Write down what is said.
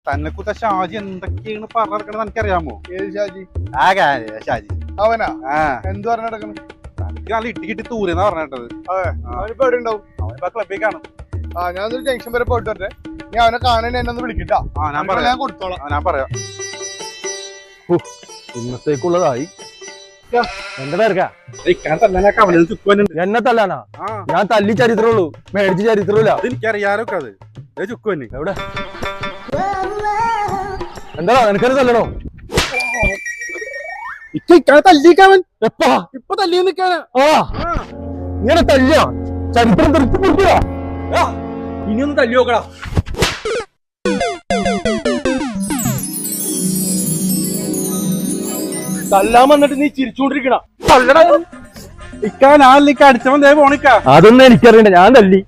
തന്നെക്കുത്ത ഷാജി എന്തൊക്കെയാണ് പറഞ്ഞു നടക്കണെന്ന് എനിക്കറിയാമോ? ഏത് ഷാജി? ആ ഷാജി അവനാ? ആ എന്ത് പറഞ്ഞു നടക്കണം? തനിക്ക് നല്ല ഇട്ടിക്കിട്ട് തൂരെന്നാ പറഞ്ഞിട്ടത്. അതെ, അവനിപ്പോ എവിടെ ഉണ്ടാവും? അവനിപ്പോ ക്ലബ്ബിൽ കാണും. ഞാനൊരു ജംഗ്ഷൻ വരെ പോയിട്ട് വരട്ടെ. നീ അവനെ കാണാൻ എന്നെ ഒന്ന് വിളിക്കട്ടാ. ഞാൻ കൊടുത്തോളാം. ഞാൻ പറയാം. ഇന്നത്തേക്കുള്ളതായി. എന്റെ പേർക്കാ എന്നെ തല്ലാനാ? ഞാൻ തല്ലി ചരിത്രമുള്ളൂ, മേടിച്ച് ചരിത്രമില്ല. എനിക്കറിയാലോ അത്. ചുക്കു തന്നെ എവിടെ? എന്താ നിനക്കത് തല്ലണോ? തല്ലിക്കാവൻ എപ്പാ? ഇപ്പൊ തല്ലി നിൽക്കാനാ. ഇങ്ങനെ തല്ലിയ ചരിത്രം തീർച്ചപ്പെടുത്തുക. ഇനിയൊന്ന് തല്ലി നോക്കടാ. തല്ലാൻ വന്നിട്ട് നീ ചിരിച്ചുകൊണ്ടിരിക്കണ. ഇക്കാ ഞാൻ അടിച്ചവൻ പോണിക്ക. അതൊന്നും എനിക്കറിയണ്ട, ഞാൻ തല്ലി.